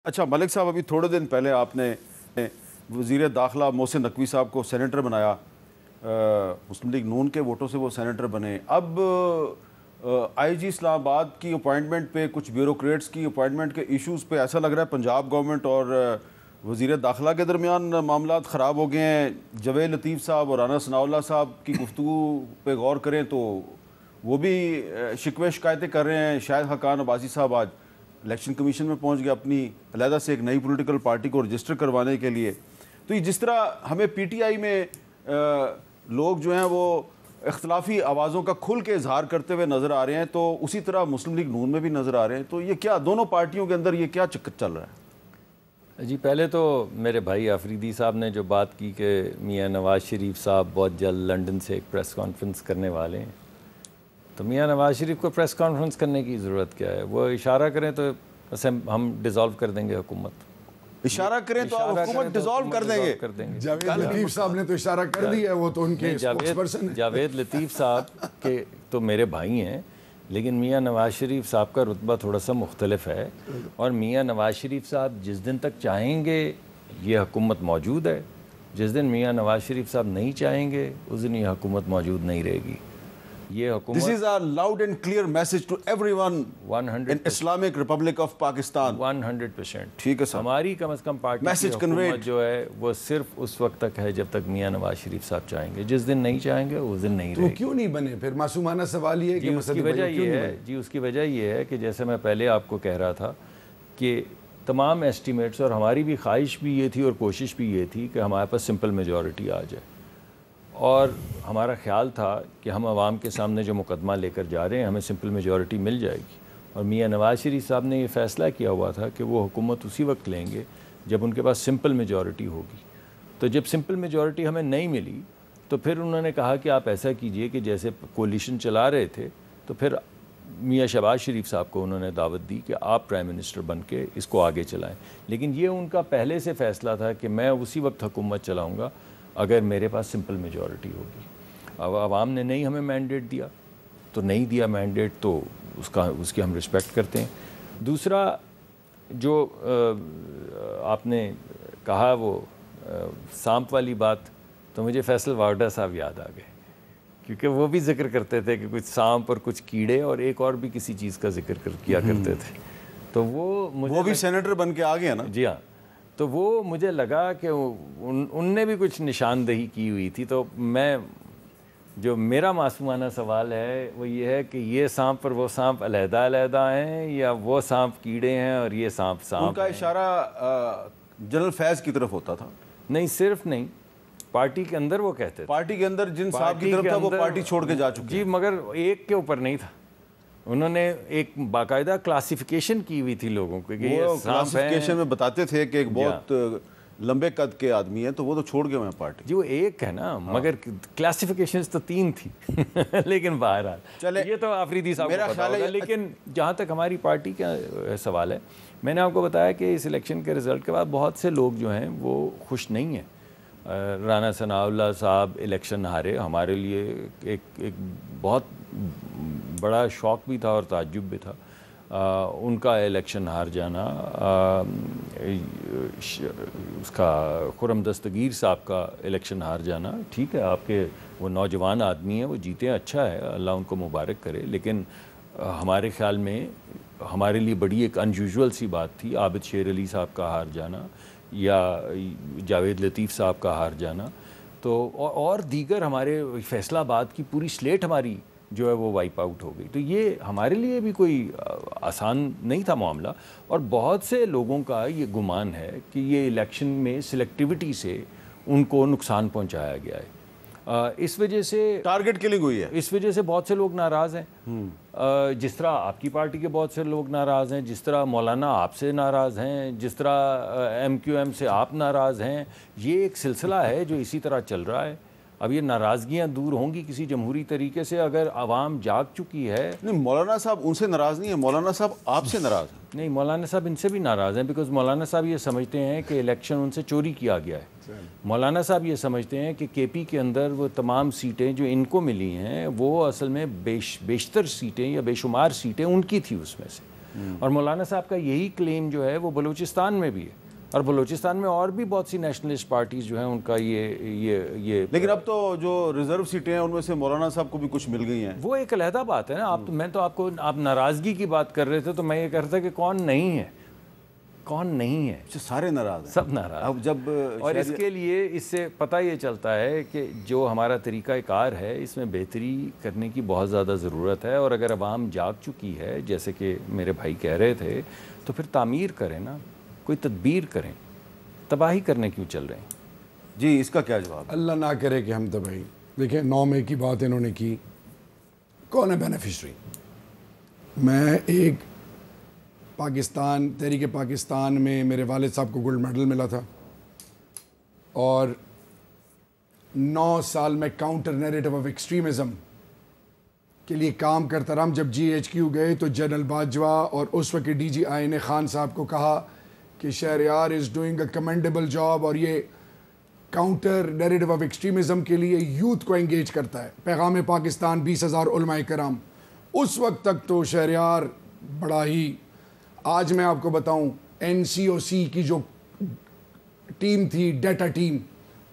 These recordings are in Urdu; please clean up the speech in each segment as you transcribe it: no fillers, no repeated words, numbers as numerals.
اچھا ملک صاحب، ابھی تھوڑے دن پہلے آپ نے وزیر داخلہ محسن نقوی صاحب کو سینیٹر بنایا، مسلم لیگ نون کے ووٹوں سے وہ سینیٹر بنے۔ اب آئی جی اسلام آباد کی اپوائنٹمنٹ پہ، کچھ بیوروکریٹس کی اپوائنٹمنٹ کے ایشوز پہ ایسا لگ رہا ہے پنجاب گورنمنٹ اور وزیر داخلہ کے درمیان معاملات خراب ہو گئے ہیں۔ جاوید لطیف صاحب اور رانا ثناء اللہ صاحب کی گفتگو پہ غور کریں تو وہ بھی شکوے شکایتیں کر رہے ہیں۔ شاہد حقان عباسی صاحب آج الیکشن کمیشن میں پہنچ گیا اپنی علیحدہ سے ایک نئی پولیٹیکل پارٹی کو رجسٹر کروانے کے لیے۔ تو یہ جس طرح ہمیں پی ٹی آئی میں لوگ جو ہیں وہ اختلافی آوازوں کا کھل کے اظہار کرتے ہوئے نظر آ رہے ہیں، تو اسی طرح مسلم لیگ نون میں بھی نظر آ رہے ہیں۔ تو یہ کیا دونوں پارٹیوں کے اندر یہ کیا چکر چل رہا ہے؟ جی، پہلے تو میرے بھائی آفریدی صاحب نے جو بات کی کہ میاں نواز شریف صاحب بہت جلد لنڈن سے ایک پریس کانفرنس کرنے والے ہیں، تو میاں نواز شریف کو پریس کانفرنس کرنے کی ضرورت کیا ہے؟ وہ اشارہ کریں تو اسے ہم ڈیزالو کر دیں گے حکومت۔ اشارہ کریں تو آپ حکومت ڈیزالو کر دیں گے؟ جاوید لطیف صاحب نے تو اشارہ کر دیا ہے، وہ تو ان کے اسپوکس پرسن ہیں۔ جاوید لطیف صاحب کے تو میرے بھائی ہیں، لیکن میاں نواز شریف صاحب کا رتبہ تھوڑا سا مختلف ہے، اور میاں نواز شریف صاحب جس دن تک چاہیں گے یہ حکومت موجود ہے، جس دن میاں نواز شریف صاحب نہیں چاہیں گے اس دن یہ حکومت موجود نہیں رہے گی۔ یہ حکومت This is a loud and clear message to everyone in Islamic Republic of Pakistan. 100%۔ ٹھیک ہے صاحب، ہماری کم از کم پارٹی کی Message حکومت conveyed. جو ہے وہ صرف اس وقت تک ہے جب تک میاں نواز شریف صاحب چاہیں گے، جس دن نہیں چاہیں گے اس دن نہیں تو رہے وہ گی۔ کیوں نہیں بنے پھر؟ معصومانہ سوال یہ ہے کہ اس کی وجہ یہ ہے اس کی وجہ یہ ہے کہ جیسے میں پہلے آپ کو کہہ رہا تھا کہ تمام ایسٹیمیٹس اور ہماری بھی خواہش بھی یہ تھی اور کوشش بھی یہ تھی کہ ہمارے پاس سمپل میجورٹی آ جائے، اور ہمارا خیال تھا کہ ہم عوام کے سامنے جو مقدمہ لے کر جا رہے ہیں ہمیں سمپل میجورٹی مل جائے گی، اور میاں نواز شریف صاحب نے یہ فیصلہ کیا ہوا تھا کہ وہ حکومت اسی وقت لیں گے جب ان کے پاس سمپل میجورٹی ہوگی۔ تو جب سمپل میجورٹی ہمیں نہیں ملی تو پھر انہوں نے کہا کہ آپ ایسا کیجئے کہ جیسے کولیشن چلا رہے تھے، تو پھر میاں شہباز شریف صاحب کو انہوں نے دعوت دی کہ آپ پرائم منسٹر بن کے اس کو آگے چلائیں، لیکن یہ ان کا پہلے سے فیصلہ تھا کہ میں اسی وقت حکومت چلاؤں گا اگر میرے پاس سمپل میجورٹی ہوگی۔ اب عوام نے نہیں ہمیں مینڈیٹ دیا تو نہیں دیا مینڈیٹ، تو اس کی ہم رسپیکٹ کرتے ہیں۔ دوسرا جو آپ نے کہا وہ سانپ والی بات، تو مجھے فیصل واوڈا صاحب یاد آ گئے، کیونکہ وہ بھی ذکر کرتے تھے کہ کچھ سانپ اور کچھ کیڑے اور ایک اور بھی کسی چیز کا ذکر کیا کرتے تھے، تو وہ بھی سینیٹر بن کے آ گیا نا؟ جی ہاں، تو وہ مجھے لگا کہ ان نے بھی کچھ نشاندہی کی ہوئی تھی۔ تو جو میرا معصومانہ سوال ہے وہ یہ ہے کہ یہ سانپ اور وہ سانپ علیحدہ علیحدہ ہیں، یا وہ سانپ کیڑے ہیں اور یہ سانپ ان کا اشارہ جنرل فیض کی طرف ہوتا تھا؟ نہیں، صرف نہیں، پارٹی کے اندر وہ کہتے تھے، پارٹی کے اندر جن صاحب کی طرف تھا وہ پارٹی چھوڑ کے جا چکے۔ جی، مگر ایک کے اوپر نہیں تھا، انہوں نے ایک باقاعدہ کلاسیفیکیشن کی ہوئی تھی لوگوں کو کہ یہ کلاسیفیکیشن میں بتاتے تھے کہ ایک بہت لمبے قد کے آدمی ہیں، تو وہ تو چھوڑ گئے ہیں پارٹی۔ جی، وہ ایک ہے نا، مگر کلاسیفیکیشنز تو 3 تھی لیکن بہرحال یہ تو آفریدی صاحب کو پتا ہوگا۔ لیکن جہاں تک ہماری پارٹی کا سوال ہے، میں نے آپ کو بتایا کہ اس الیکشن کے رزلٹ کے بعد بہت سے لوگ جو ہیں وہ خوش نہیں ہیں۔ رانا ثناء اللہ صاحب الیکشن ہارے، ہمارے لیے ایک بہت بڑا شوق بھی تھا اور تعجب بھی تھا ان کا الیکشن ہار جانا۔ اس کا خرم دستگیر صاحب کا الیکشن ہار جانا، ٹھیک ہے، آپ کے وہ نوجوان آدمی ہیں، وہ جیتے ہیں، اچھا ہے، اللہ ان کو مبارک کرے، لیکن ہمارے خیال میں ہمارے لیے بڑی ایک انیوژول سی بات تھی عابد شیر علی صاحب کا ہار جانا یا جاوید لطیف صاحب کا ہار جانا، تو اور دیگر ہمارے فیصل آباد کی پوری سلیٹ ہماری جو ہے وہ وائپ آؤٹ ہو گئی۔ تو یہ ہمارے لیے بھی کوئی آسان نہیں تھا معاملہ، اور بہت سے لوگوں کا یہ گمان ہے کہ یہ الیکشن میں سلیکٹیوٹی سے ان کو نقصان پہنچایا گیا ہے۔ اس وجہ سے ٹارگٹ کلنگ ہوئی ہے، اس وجہ سے بہت سے لوگ ناراض ہیں، جس طرح آپ کی پارٹی کے بہت سے لوگ ناراض ہیں، جس طرح مولانا آپ سے ناراض ہیں، جس طرح ایم کیو ایم سے آپ ناراض ہیں۔ یہ ایک سلسلہ ہے جو اسی طرح چل رہا ہے۔ اب یہ ناراضگیاں دور ہوں گی کسی جمہوری طریقے سے اگر عوام جاگ چکی ہے۔ نہیں، مولانا صاحب ان سے ناراض نہیں ہے، مولانا صاحب آپ سے ناراض ہیں۔ نہیں، مولانا صاحب ان سے بھی ناراض ہیں، بیکاز مولانا صاحب یہ سمجھتے ہیں کہ الیکشن ان سے چوری کیا گیا ہے۔ مولانا صاحب یہ سمجھتے ہیں کہ کے پی کے اندر وہ تمام سیٹیں جو ان کو ملی ہیں وہ اصل میں بیشتر سیٹیں یا بے شمار سیٹیں ان کی تھی اس میں سے، اور مولانا صاحب کا یہی کلیم جو ہے وہ بلوچستان میں بھی ہے، اور بلوچستان میں اور بھی بہت سی نیشنلسٹ پارٹیز جو ہیں ان کا یہ لیکن اب تو جو ریزرو سیٹیں ہیں ان میں سے مولانا صاحب کو بھی کچھ مل گئی ہیں، وہ ایک علیحدہ بات ہے نا. آپ ناراضگی کی بات کر رہے تھے تو میں یہ کہتا تھا کہ کون نہیں ہے، کون نہیں ہے، سارے ناراض ہیں، سب ناراض. اب جب اور اس کے لیے اس سے پتہ یہ چلتا ہے کہ جو ہمارا طریقہ کار ہے اس میں بہتری کرنے کی بہت زیادہ ضرورت ہے، اور اگر عوام جاگ چکی ہے جیسے کہ میرے بھائی کہہ رہے تھے تو پھر تعمیر کریں نا، کوئی تدبیر کریں. تباہی کرنے کیوں چل رہے ہیں؟ جی اس کا کیا جواب؟ اللہ نہ کرے کہ ہم تباہی. دیکھیں 9 مئی کی بات انہوں نے کی، کون ہے بینیفیشری؟ میں ایک پاکستان تحریک پاکستان میں میرے والد صاحب کو گولڈ میڈل ملا تھا، اور 9 سال میں کاؤنٹر نیریٹو آف ایکسٹریمزم کے لیے کام کرتا رہا. جب GHQ گئے تو جنرل باجوہ اور اس وقت DGI نے خان صاحب کو کہا کہ Shahryar is doing a commendable job, اور یہ کاؤنٹر نیریٹو آف ایکسٹریمزم کے لیے یوتھ کو انگیج کرتا ہے. پیغام پاکستان 20,000 علماء کرام. اس وقت تک تو شہریار بڑا ہی، آج میں آپ کو بتاؤں NCOC کی جو ٹیم تھی، ڈیٹا ٹیم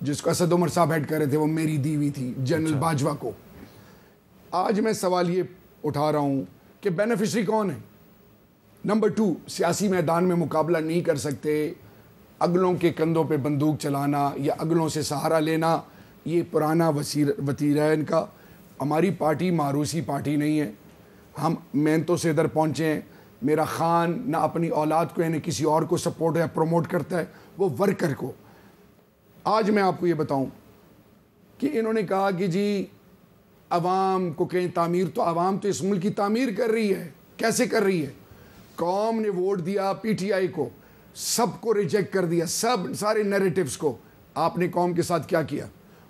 جس کو اسد عمر صاحب ہیڈ کر رہے تھے، وہ میری دی ہوئی تھی جنرل باجوہ کو. آج میں سوال یہ اٹھا رہا ہوں کہ بینیفیشری کون ہے؟ نمبر 2، سیاسی میدان میں مقابلہ نہیں کر سکتے، اگلوں کے کندھوں پہ بندوق چلانا یا اگلوں سے سہارا لینا یہ پرانا وتیرہ ہے ان کا. ہماری پارٹی ماروسی پارٹی نہیں ہے. ہم محنتوں سے ادھر پہنچے ہیں. میرا خان نہ اپنی اولاد کو یعنی کسی اور کو سپورٹ یا پروموٹ کرتا ہے، وہ ورکر کو. آج میں آپ کو یہ بتاؤں کہ انہوں نے کہا کہ جی عوام کو کہیں تعمیر، تو عوام تو اس ملک کی تعمیر کر رہی ہے. کیسے کر رہی ہے؟ قوم نے ووٹ دیا PTI کو، سب کو ریجیکٹ کر دیا، سارے نیریٹیوز کو. آپ نے قوم کے ساتھ کیا کیا؟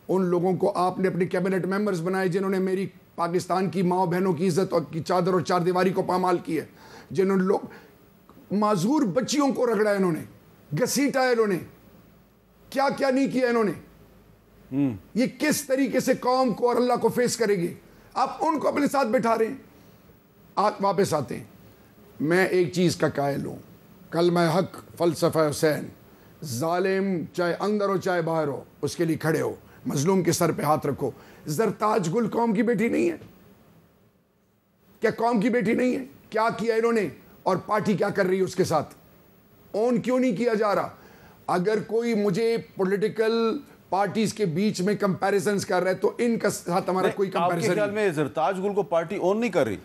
ان لوگوں کو آپ نے اپنے کیبنٹ ممبرز بنائے جنہوں نے میری پاکستان کی ماں بہنوں کی عزت اور کی چادر اور چار دیواری کو پامال کی ہے، جنہوں نے لوگ معذور بچیوں کو رگڑا ہے، انہوں نے گھسیٹا ہے، انہوں نے کیا کیا نہیں کیا انہوں نے. یہ کس طریقے سے قوم کو اور اللہ کو فیس کرے گے؟ آپ ان کو اپنے ساتھ بٹھا رہے ہیں. آپ واپس آتے ہیں. میں ایک چیز کا قائل ہوں، کلمہ حق، فلسفہ حسین، ظالم چاہے اندر ہو چاہے باہر ہو اس کے لیے کھڑے ہو، مظلوم کے سر پہ ہاتھ رکھو. زرتاج گل قوم کی بیٹی نہیں ہے؟ کیا قوم کی بیٹی نہیں ہے؟ کیا کیا انہوں نے، اور پارٹی کیا کر رہی ہے اس کے ساتھ؟ اون کیوں نہیں کیا جا رہا؟ اگر کوئی مجھے پولیٹیکل پارٹیز کے بیچ میں کمپیریزنز کر رہا ہے تو ان کا ساتھ ہمارا کوئی کمپیریزن نہیں. آپ کے خیال میں زرتاج گل کو پارٹی اون نہیں کر رہی؟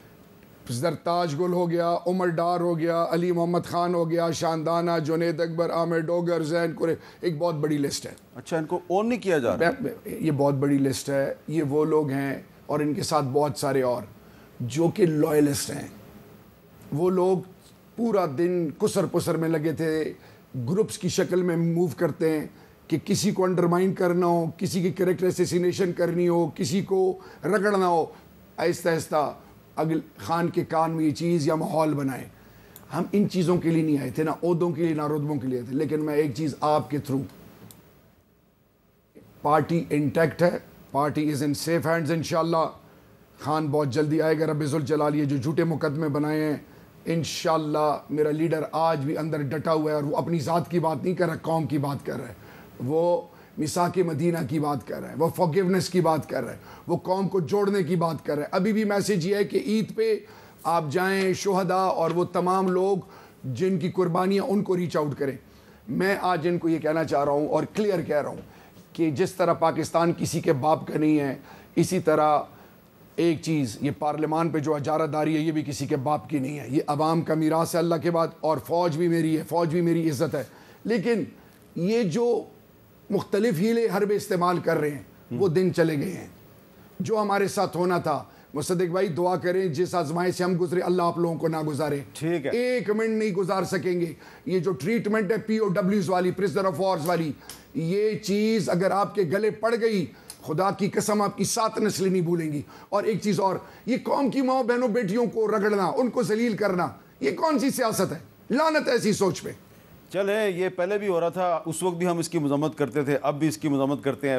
زرتاج گل ہو گیا، عمر ڈار ہو گیا، علی محمد خان ہو گیا، شاندانہ، جنید اکبر، عامر ڈوگر، زین قریش، ایک بہت بڑی لسٹ ہے. اچھا، ان کو اون نہیں کیا جا رہا؟ یہ بہت بڑی لسٹ ہے. یہ وہ لوگ ہیں اور ان کے ساتھ بہت سارے اور جو کہ لوائلسٹ ہیں. وہ لوگ پورا دن کسر پسر میں لگے تھے، گروپس کی شکل میں موو کرتے ہیں کہ کسی کو انڈرمائن کرنا ہو، کسی کی کریکٹر اسیسینیشن کرنی ہو، کسی کو رگڑنا ہو. آہستہ آہستہ خان کے کان میں یہ چیز یا ماحول بنائے. ہم ان چیزوں کے لیے نہیں آئے تھے، نہ عہدوں کے لیے نہ رتبوں کے لیے تھے. لیکن میں ایک چیز آپ کے تھرو، پارٹی انٹیکٹ ہے، party is in safe hands انشاءاللہ. خان بہت جلدی آئے گا، رب ذوالجلال یہ جو جھوٹے مقدمے بنائے ہیں انشاءاللہ. میرا لیڈر آج بھی اندر ڈٹا ہوا ہے اور وہ اپنی ذات کی بات نہیں کر رہا، قوم کی بات کر رہا ہے. وہ میثاق مدینہ کی بات کر رہا ہے، وہ فارگیونیس کی بات کر رہا ہے، وہ قوم کو جوڑنے کی بات کر رہا ہے. ابھی بھی میسیج یہ ہے کہ عید پہ آپ جائیں، شہداء اور وہ تمام لوگ جن کی قربانیاں، ان کو ریچ آؤٹ کریں. میں آج ان کو یہ کہنا چاہ رہا ہوں اور کلیئر کہہ رہا ہوں کہ جس طرح پاکستان کسی کے باپ کا نہیں ہے، اسی طرح ایک چیز، یہ پارلیمان پہ جو اجارہ داری ہے یہ بھی کسی کے باپ کی نہیں ہے. یہ عوام کا میراث ہے اللہ کے بعد. اور فوج بھی میری ہے، فوج بھی میری عزت ہے. لیکن یہ جو مختلف ہیلے حربے استعمال کر رہے ہیں وہ دن چلے گئے ہیں. جو ہمارے ساتھ ہونا تھا، مصدق بھائی دعا کریں جس آزمائش سے ہم گزرے اللہ آپ لوگوں کو نہ گزارے. ٹھیک ہے، 1 منٹ نہیں گزار سکیں گے. یہ جو ٹریٹمنٹ ہے POWs والی، پرزنر آف وارز والی، یہ چیز اگر آپ کے گلے پڑ گئی خدا کی قسم آپ کی 7 نسلیں نہیں بھولیں گی. اور ایک چیز اور، یہ قوم کی ماں بہنوں بیٹیوں کو رگڑنا، ان کو ذلیل کرنا، یہ کون سی سیاست ہے؟ لعنت ایسی سوچ پہ. چلے، یہ پہلے بھی ہو رہا تھا، اس وقت بھی ہم اس کی مذمت کرتے تھے، اب بھی اس کی مذمت کرتے ہیں.